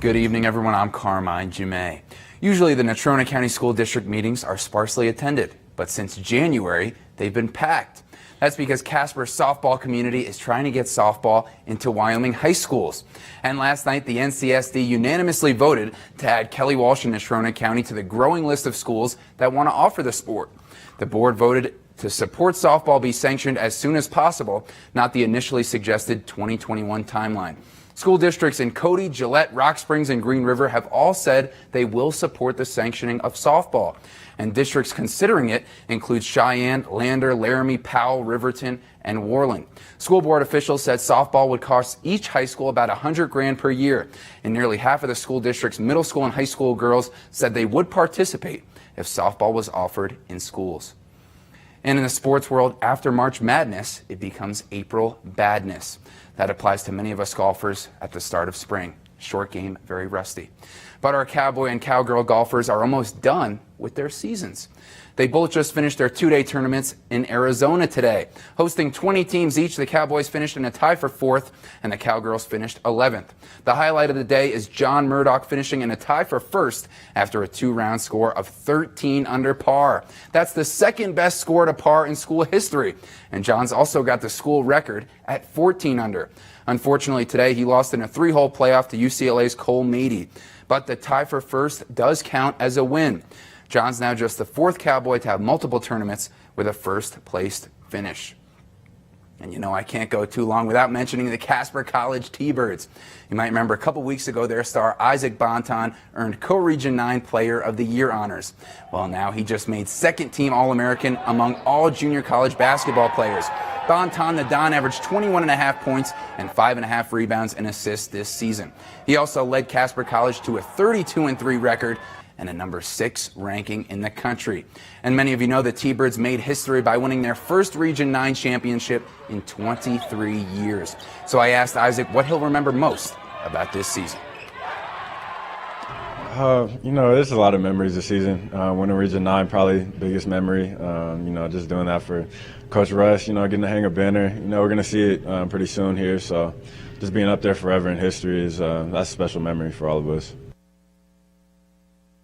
Good evening, everyone. I'm Carmine Gemei. Usually the Natrona County School District meetings are sparsely attended, but since January, they've been packed. That's because Casper's softball community is trying to get softball into Wyoming high schools. And last night, the NCSD unanimously voted to add Kelly Walsh and Natrona County to the growing list of schools that want to offer the sport. The board voted to support softball be sanctioned as soon as possible, not the initially suggested 2021 timeline. School districts in Cody, Gillette, Rock Springs, and Green River have all said they will support the sanctioning of softball. And districts considering it include Cheyenne, Lander, Laramie, Powell, Riverton, and Worland. School board officials said softball would cost each high school about $100,000 per year. And nearly half of the school district's middle school and high school girls said they would participate if softball was offered in schools. And in the sports world, after March Madness, it becomes April Badness. That applies to many of us golfers at the start of spring. Short game, very rusty. But our cowboy and cowgirl golfers are almost done with their seasons. They both just finished their two-day tournaments in Arizona today. Hosting 20 teams each, the Cowboys finished in a tie for 4th, and the Cowgirls finished 11th. The highlight of the day is John Murdoch finishing in a tie for 1st after a 2-round score of 13 under par. That's the second best score to par in school history. And John's also got the school record at 14 under. Unfortunately, today he lost in a 3-hole playoff to UCLA's Cole Mady. But the tie for 1st does count as a win. John's now just the 4th Cowboy to have multiple tournaments with a first-placed finish. And you know, I can't go too long without mentioning the Casper College T-Birds. You might remember a couple weeks ago, their star Isaac Bonton earned Co-Region 9 Player of the Year honors. Well, now he just made second-team All-American among all junior college basketball players. Bonton, the Don, averaged 21.5 points and 5.5 rebounds and assists this season. He also led Casper College to a 32-3 record and a number 6 ranking in the country. And many of you know the T-Birds made history by winning their first Region 9 championship in 23 years. So I asked Isaac what he'll remember most about this season. There's a lot of memories this season. Winning Region 9, probably the biggest memory. Just doing that for Coach Russ, getting to hang a banner. We're going to see it pretty soon here. So just being up there forever in history that's a special memory for all of us.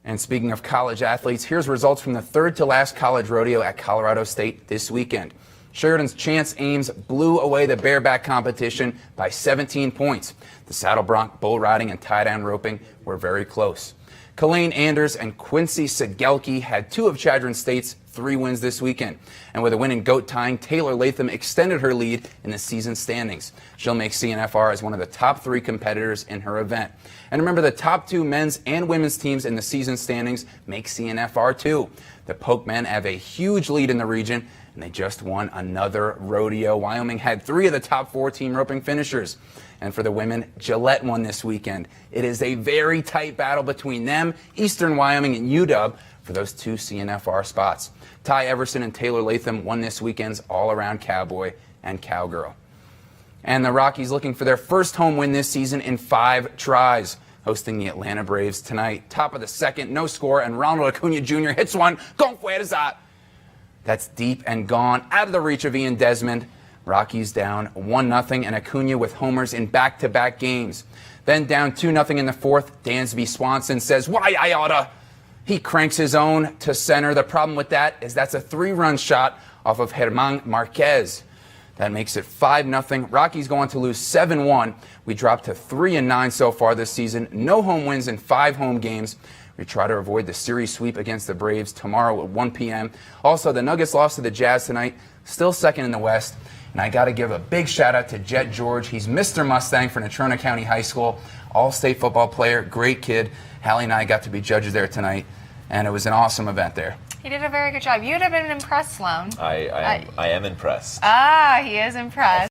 And speaking of college athletes, here's results from the third-to-last college rodeo at Colorado State this weekend. Sheridan's Chance Ames blew away the bareback competition by 17 points. The saddle bronc, bull riding, and tie-down roping were very close. Kalaine Anders and Quincy Segelke had 2 of Chadron State's 3 wins this weekend. And with a win in goat tying, Taylor Latham extended her lead in the season standings. She'll make CNFR as one of the top 3 competitors in her event. And remember, the top 2 men's and women's teams in the season standings make CNFR too. The Polk men have a huge lead in the region, and they just won another rodeo. Wyoming had 3 of the top 4 team roping finishers. And for the women, Gillette won this weekend. It is a very tight battle between them, Eastern Wyoming, and UW for those 2 CNFR spots. Ty Everson and Taylor Latham won this weekend's all-around cowboy and cowgirl. And the Rockies looking for their first home win this season in 5 tries, hosting the Atlanta Braves tonight. Top of the 2nd, no score, and Ronald Acuna Jr. hits one. Con fuerza. That's deep and gone, out of the reach of Ian Desmond. Rockies down 1-0, and Acuna with homers in back-to-back games. Then down 2-0 in the 4th, Dansby Swanson says, "Why I oughta." He cranks his own to center. The problem with that is that's a 3-run shot off of Germán Marquez. That makes it 5-0. Rockies go on to lose 7-1. We dropped to 3-9 so far this season. No home wins in 5 home games. We try to avoid the series sweep against the Braves tomorrow at 1 p.m. Also, the Nuggets lost to the Jazz tonight, still 2nd in the West. And I got to give a big shout out to Jet George. He's Mr. Mustang for Natrona County High School, all-state football player, great kid. Hallie and I got to be judges there tonight, and it was an awesome event there. He did a very good job. You'd have been impressed, Sloan. I am impressed. Ah, he is impressed.